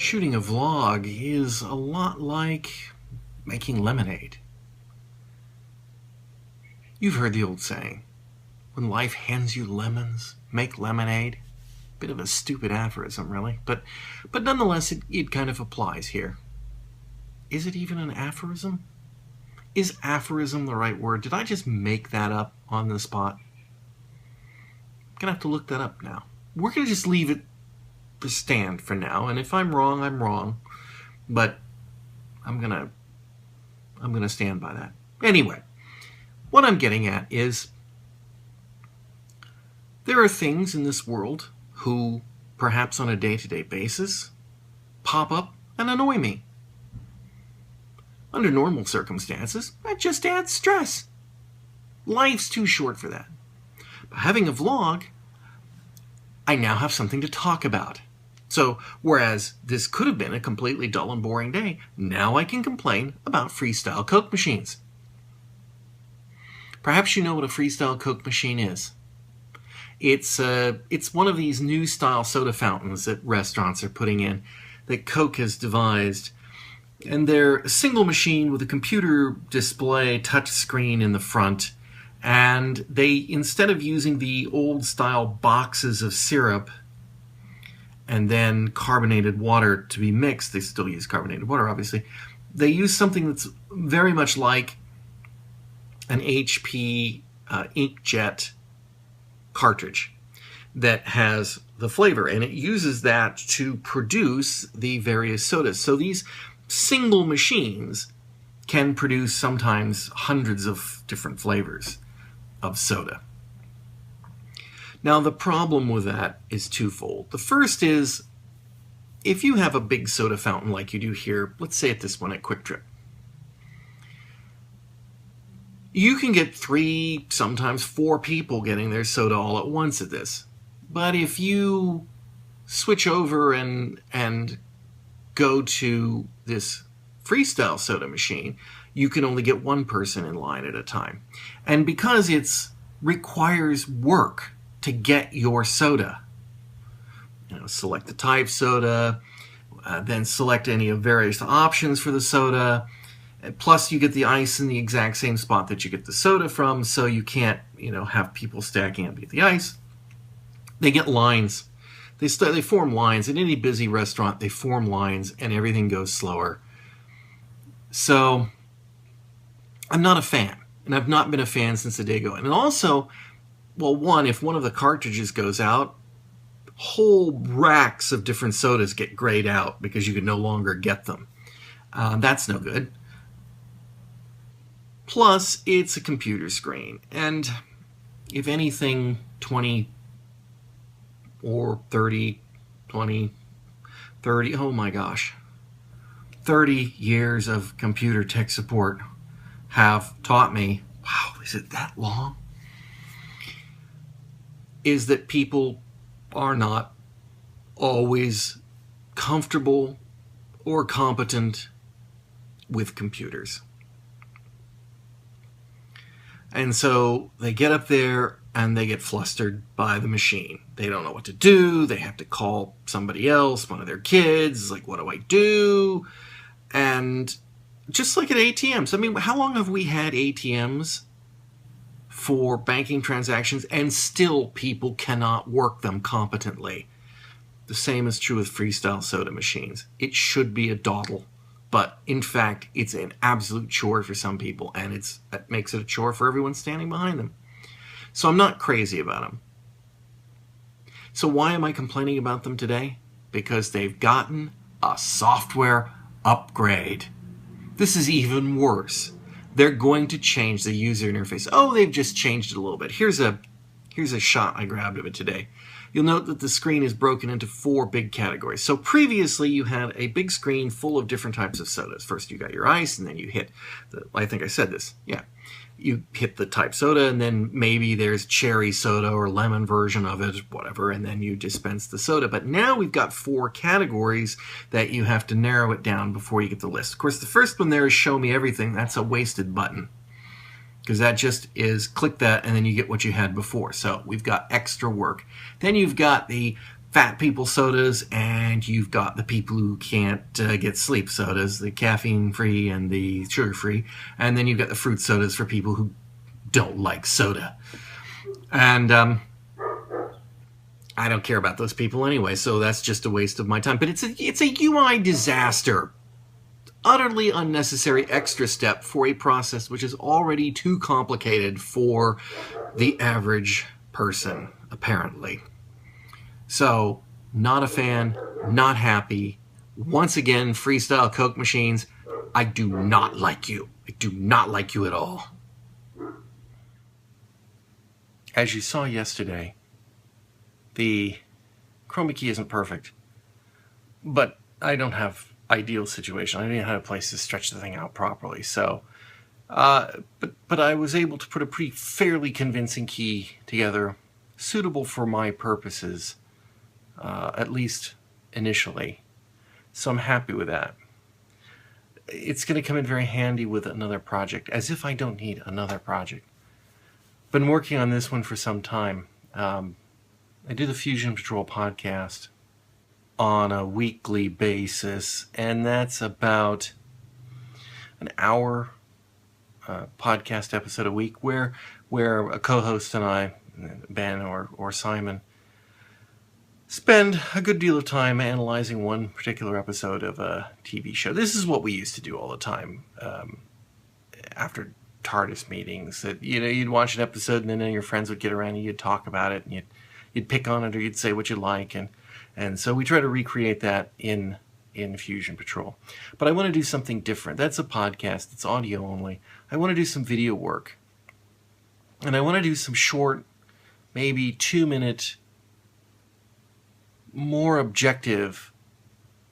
Shooting a vlog is a lot like making lemonade. You've heard the old saying, when life hands you lemons, make lemonade. Bit of a stupid aphorism, really, but nonetheless, it kind of applies here. Is it even an aphorism? Is aphorism the right word? Did I just make that up on the spot? I'm gonna have to look that up now. We're gonna just leave it to stand for now, and if I'm wrong, I'm wrong. But I'm gonna stand by that. Anyway, what I'm getting at is there are things in this world who, perhaps on a day-to-day basis, pop up and annoy me. Under normal circumstances, that just adds stress. Life's too short for that. But having a vlog, I now have something to talk about. So, whereas this could have been a completely dull and boring day, now I can complain about Freestyle Coke machines. Perhaps you know what a Freestyle Coke machine is. It's one of these new style soda fountains that restaurants are putting in that Coke has devised. And they're a single machine with a computer display touch screen in the front. And they, instead of using the old style boxes of syrup and then carbonated water to be mixed, they still use carbonated water obviously, they use something that's very much like an HP inkjet cartridge that has the flavor, and it uses that to produce the various sodas. So these single machines can produce sometimes hundreds of different flavors of soda. Now the problem with that is twofold. The first is, if you have a big soda fountain like you do here, let's say at this one at Quick Trip, you can get 3, sometimes 4 people getting their soda all at once at this. But if you switch over and go to this Freestyle soda machine, you can only get one person in line at a time. And because it requires work to get your soda, select the type soda, then select any of various options for the soda, plus you get the ice in the exact same spot that you get the soda from, so you can't, have people stacking up to get the ice. They get lines. They form lines. In any busy restaurant, they form lines and everything goes slower. So I'm not a fan, and I've not been a fan since the day go. And also, well, one, if one of the cartridges goes out, whole racks of different sodas get grayed out because you can no longer get them. That's no good. Plus, it's a computer screen, and if anything, 20 or 30, oh my gosh, 30 years of computer tech support have taught me, wow, is it that long? Is that people are not always comfortable or competent with computers. And so they get up there and they get flustered by the machine. They don't know what to do. They have to call somebody else, one of their kids. It's like, what do I do? And just like at ATMs, I mean, how long have we had ATMs for banking transactions and still people cannot work them competently? The same is true with Freestyle soda machines. It should be a dawdle. But in fact, it's an absolute chore for some people, and it makes it a chore for everyone standing behind them. So I'm not crazy about them. So why am I complaining about them today? Because they've gotten a software upgrade. This is even worse. They're going to change the user interface. Oh, they've just changed it a little bit. Here's a shot I grabbed of it today. You'll note that the screen is broken into 4 big categories. So previously you had a big screen full of different types of sodas. First you got your ice, and then you hit I think I said this, yeah. You hit the type soda, and then maybe there's cherry soda or lemon version of it, whatever, and then you dispense the soda. But now we've got 4 categories that you have to narrow it down before you get the list. Of course, the first one there is show me everything. That's a wasted button, because that just is click that and then you get what you had before. So we've got extra work. Then you've got the fat people sodas, and you've got the people who can't get sleep sodas, the caffeine-free and the sugar-free, and then you've got the fruit sodas for people who don't like soda. And I don't care about those people anyway, so that's just a waste of my time. But it's a UI disaster. Utterly unnecessary extra step for a process which is already too complicated for the average person, apparently. So, not a fan, not happy. Once again, Freestyle Coke machines, I do not like you. I do not like you at all. As you saw yesterday, the chroma key isn't perfect, but I don't have ideal situation. I didn't have a place to stretch the thing out properly. So, but I was able to put a pretty fairly convincing key together, suitable for my purposes, at least initially. So I'm happy with that. It's going to come in very handy with another project, as if I don't need another project. Been working on this one for some time. I do the Fusion Patrol podcast on a weekly basis, and that's about an hour podcast episode a week where a co-host and I, Ben or Simon, spend a good deal of time analyzing one particular episode of a TV show. This is what we used to do all the time after TARDIS meetings. That you'd watch an episode, and then your friends would get around and you'd talk about it, and you'd pick on it, or you'd say what you like, and so we try to recreate that in Fusion Patrol. But I want to do something different. That's a podcast. It's audio only. I want to do some video work. And I want to do some short, maybe 2-minute, more objective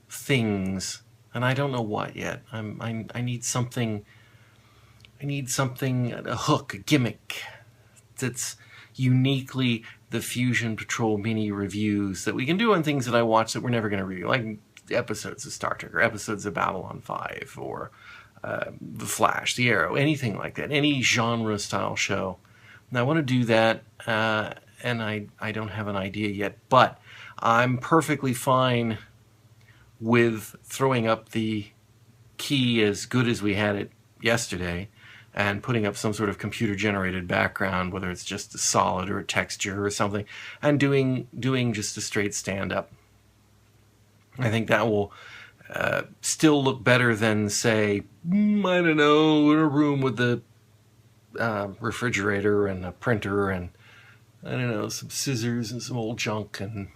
things. And I don't know what yet. I need something. I need something, a hook, a gimmick that's uniquely the Fusion Patrol mini reviews that we can do on things that I watch that we're never going to review, like episodes of Star Trek or episodes of Babylon 5 or The Flash, The Arrow, anything like that, any genre style show. And I want to do that, and I don't have an idea yet, but I'm perfectly fine with throwing up the key as good as we had it yesterday and putting up some sort of computer-generated background, whether it's just a solid or a texture or something, and doing just a straight stand-up. I think that will still look better than, say, I don't know, in a room with a refrigerator and a printer and, I don't know, some scissors and some old junk and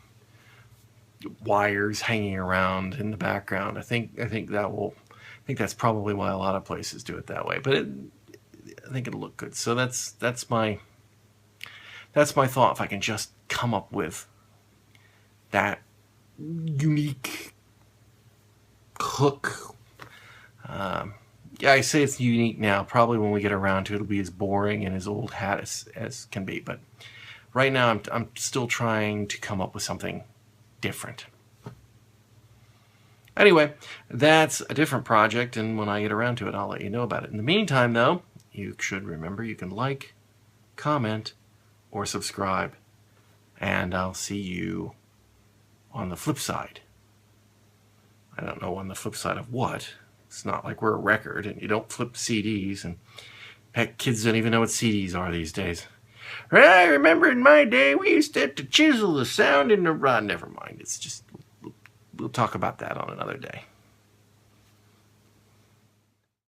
wires hanging around in the background. I think that's probably why a lot of places do it that way. But I think it'll look good. So that's my thought. If I can just come up with that unique hook. Yeah, I say it's unique now. Probably when we get around to it, it'll be as boring and as old hat as can be. But right now, I'm still trying to come up with something different. Anyway, that's a different project, and when I get around to it, I'll let you know about it. In the meantime, though, you should remember you can like, comment, or subscribe, and I'll see you on the flip side. I don't know on the flip side of what. It's not like we're a record, and you don't flip CDs, and heck, kids don't even know what CDs are these days. I remember in my day, we used to have to chisel the sound in the rod. Never mind, it's just, we'll talk about that on another day.